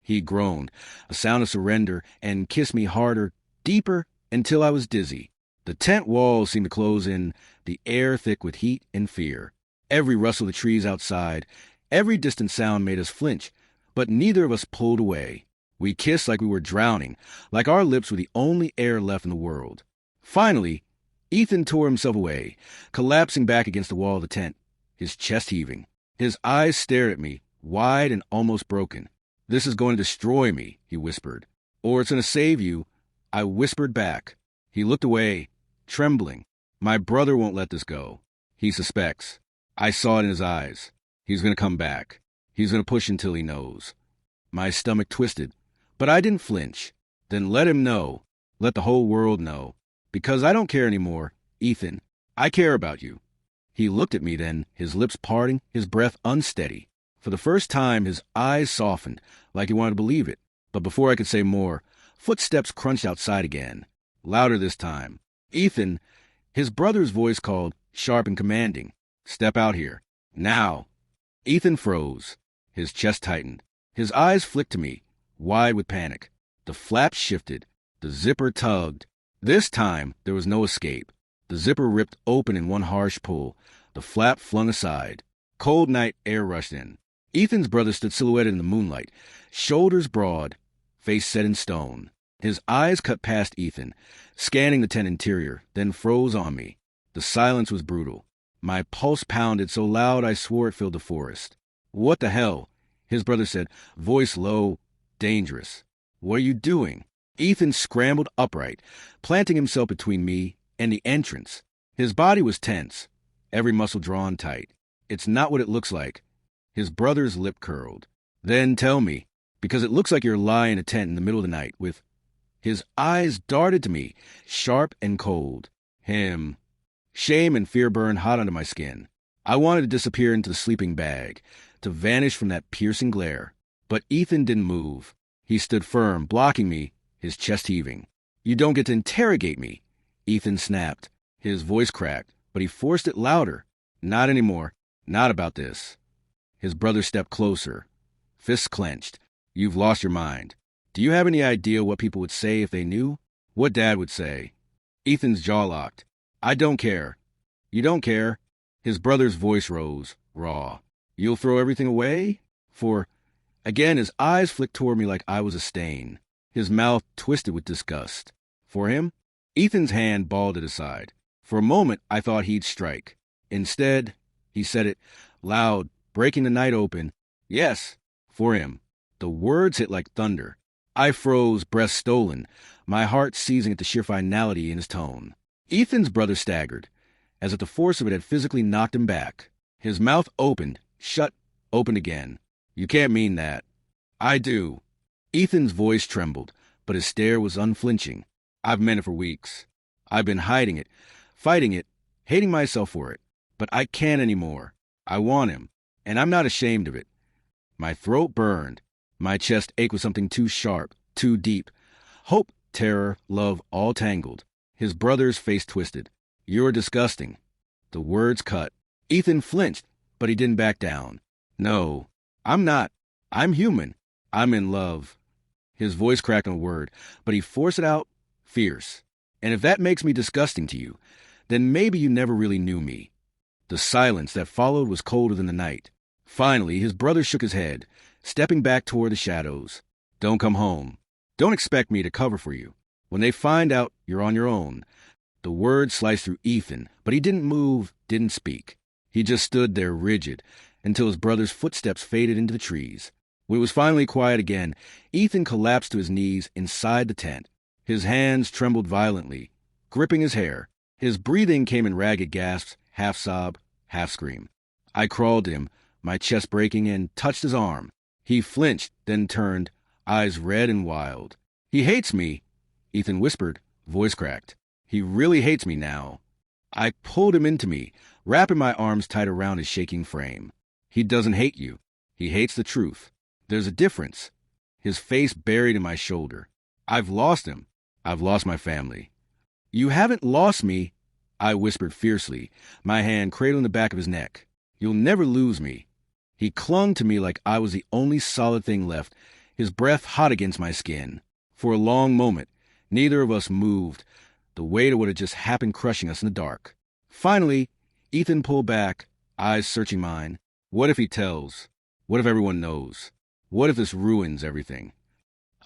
He groaned, a sound of surrender, and kissed me harder, deeper, until I was dizzy. The tent walls seemed to close in, the air thick with heat and fear. Every rustle of the trees outside, every distant sound made us flinch, but neither of us pulled away. We kissed like we were drowning, like our lips were the only air left in the world. Finally, Ethan tore himself away, collapsing back against the wall of the tent, his chest heaving. His eyes stared at me, wide and almost broken. "This is going to destroy me," he whispered. "Or it's going to save you," I whispered back. He looked away, trembling. "My brother won't let this go. He suspects." I saw it in his eyes. He's going to come back. He's going to push until he knows. My stomach twisted, but I didn't flinch. "Then let him know. Let the whole world know. Because I don't care anymore, Ethan. I care about you." He looked at me then, his lips parting, his breath unsteady. For the first time, his eyes softened, like he wanted to believe it. But before I could say more, footsteps crunched outside again. Louder this time. "Ethan," his brother's voice called, sharp and commanding. "Step out here. Now." Ethan froze. His chest tightened. His eyes flicked to me, wide with panic. The flap shifted. The zipper tugged. This time, there was no escape. The zipper ripped open in one harsh pull. The flap flung aside. Cold night air rushed in. Ethan's brother stood silhouetted in the moonlight, shoulders broad, face set in stone. His eyes cut past Ethan, scanning the tent interior, then froze on me. The silence was brutal. My pulse pounded so loud I swore it filled the forest. "What the hell?" his brother said, voice low, dangerous. "What are you doing?" Ethan scrambled upright, planting himself between me and the entrance. His body was tense, every muscle drawn tight. "It's not what it looks like." His brother's lip curled. "Then tell me, because it looks like you're lying in a tent in the middle of the night with—" His eyes darted to me, sharp and cold. Him. Shame and fear burned hot under my skin. I wanted to disappear into the sleeping bag, to vanish from that piercing glare. But Ethan didn't move. He stood firm, blocking me, his chest heaving. "You don't get to interrogate me," Ethan snapped. His voice cracked, but he forced it louder. "Not anymore. Not about this." His brother stepped closer, fists clenched. "You've lost your mind. Do you have any idea what people would say if they knew? What Dad would say?" Ethan's jaw locked. "I don't care." "You don't care?" His brother's voice rose, raw. "You'll throw everything away? For—" Again, his eyes flicked toward me like I was a stain. His mouth twisted with disgust. "For him?" Ethan's hand balled at his side. For a moment, I thought he'd strike. Instead, he said it, loud, breaking the night open. "Yes, for him." The words hit like thunder. I froze, breath stolen, my heart seizing at the sheer finality in his tone. Ethan's brother staggered, as if the force of it had physically knocked him back. His mouth opened, shut, opened again. "You can't mean that." "I do." Ethan's voice trembled, but his stare was unflinching. "I've meant it for weeks. I've been hiding it, fighting it, hating myself for it. But I can't anymore. I want him, and I'm not ashamed of it." My throat burned. My chest ached with something too sharp, too deep. Hope, terror, love, all tangled. His brother's face twisted. "You're disgusting." The words cut. Ethan flinched, but he didn't back down. "No, I'm not. I'm human. I'm in love." His voice cracked on a word, but he forced it out, fierce. "And if that makes me disgusting to you, then maybe you never really knew me." The silence that followed was colder than the night. Finally, his brother shook his head, stepping back toward the shadows. "Don't come home. Don't expect me to cover for you. When they find out, you're on your own." The words sliced through Ethan, but he didn't move, didn't speak. He just stood there rigid, until his brother's footsteps faded into the trees. When it was finally quiet again, Ethan collapsed to his knees inside the tent. His hands trembled violently, gripping his hair. His breathing came in ragged gasps, half sob, half scream. I crawled to him, my chest breaking, and touched his arm. He flinched, then turned, eyes red and wild. "He hates me," Ethan whispered, voice cracked. "He really hates me now." I pulled him into me, wrapping my arms tight around his shaking frame. "He doesn't hate you. He hates the truth. There's a difference." His face buried in my shoulder. "I've lost him. I've lost my family." "You haven't lost me," I whispered fiercely, my hand cradling the back of his neck. "You'll never lose me." He clung to me like I was the only solid thing left, his breath hot against my skin. For a long moment, neither of us moved, the weight of what had just happened crushing us in the dark. Finally, Ethan pulled back, eyes searching mine. "What if he tells? What if everyone knows? What if this ruins everything?"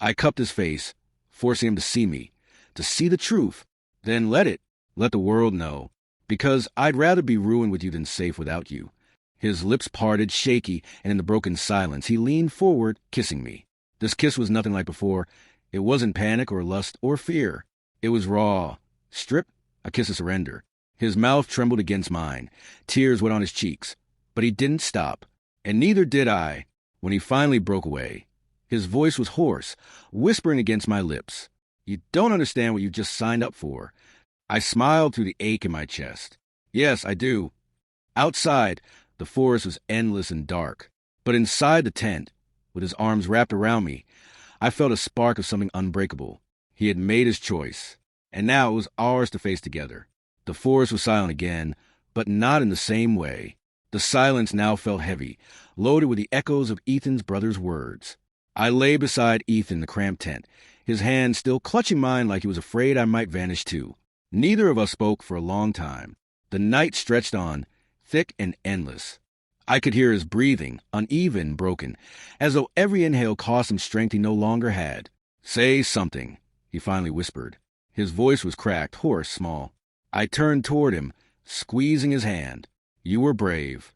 I cupped his face, forcing him to see me, to see the truth. Then let the world know. Because I'd rather be ruined with you than safe without you. His lips parted, shaky, and in the broken silence, he leaned forward, kissing me. This kiss was nothing like before. It wasn't panic or lust or fear. It was raw. Stripped, a kiss of surrender. His mouth trembled against mine. Tears wet on his cheeks. But he didn't stop. And neither did I, when he finally broke away. His voice was hoarse, whispering against my lips. You don't understand what you just signed up for. I smiled through the ache in my chest. Yes, I do. Outside, the forest was endless and dark. But inside the tent, with his arms wrapped around me, I felt a spark of something unbreakable. He had made his choice, and now it was ours to face together. The forest was silent again, but not in the same way. The silence now felt heavy, loaded with the echoes of Ethan's brother's words. I lay beside Ethan in the cramped tent, his hand still clutching mine like he was afraid I might vanish too. Neither of us spoke for a long time. The night stretched on, thick and endless. I could hear his breathing, uneven, broken, as though every inhale cost him strength he no longer had. Say something, he finally whispered. His voice was cracked, hoarse, small. I turned toward him, squeezing his hand. You were brave.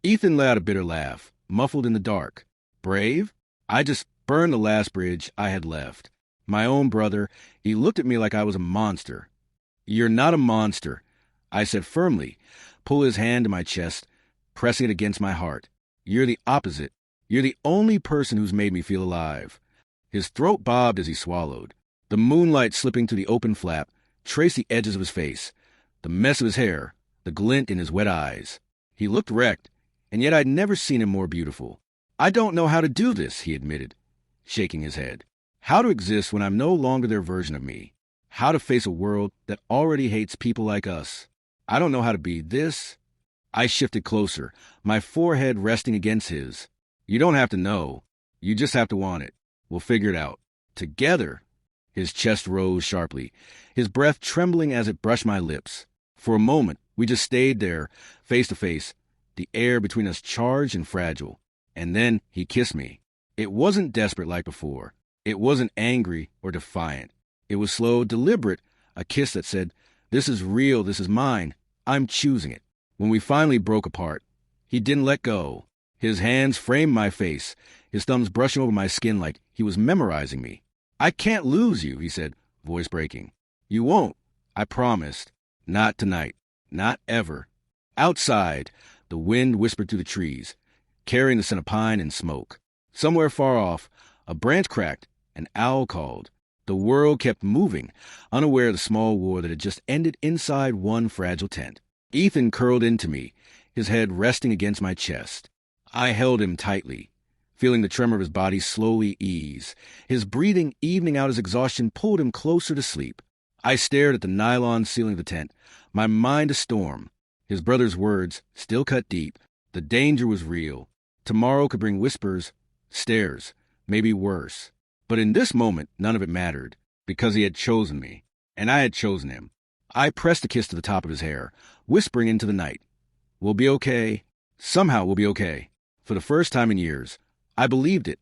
Ethan let out a bitter laugh, muffled in the dark. Brave? I just burned the last bridge I had left. My own brother, he looked at me like I was a monster. You're not a monster, I said firmly, pulling his hand to my chest, pressing it against my heart. You're the opposite. You're the only person who's made me feel alive. His throat bobbed as he swallowed. The moonlight slipping through the open flap traced the edges of his face, the mess of his hair, the glint in his wet eyes. He looked wrecked, and yet I'd never seen him more beautiful. I don't know how to do this, he admitted, shaking his head. How to exist when I'm no longer their version of me. How to face a world that already hates people like us. I don't know how to be this. I shifted closer, my forehead resting against his. You don't have to know. You just have to want it. We'll figure it out. Together. His chest rose sharply, his breath trembling as it brushed my lips. For a moment, we just stayed there, face to face, the air between us charged and fragile. And then he kissed me. It wasn't desperate like before. It wasn't angry or defiant. It was slow, deliberate, a kiss that said, this is real, this is mine, I'm choosing it. When we finally broke apart, he didn't let go. His hands framed my face, his thumbs brushing over my skin like he was memorizing me. I can't lose you, he said, voice breaking. You won't, I promised. Not tonight, not ever. Outside, the wind whispered through the trees, carrying the scent of pine and smoke. Somewhere far off, a branch cracked, an owl called. The world kept moving, unaware of the small war that had just ended inside one fragile tent. Ethan curled into me, his head resting against my chest. I held him tightly, feeling the tremor of his body slowly ease. His breathing evening out his exhaustion pulled him closer to sleep. I stared at the nylon ceiling of the tent, my mind a storm. His brother's words still cut deep. The danger was real. Tomorrow could bring whispers, stares, maybe worse. But in this moment, none of it mattered, because he had chosen me, and I had chosen him. I pressed a kiss to the top of his hair, whispering into the night. We'll be okay. Somehow we'll be okay. For the first time in years, I believed it.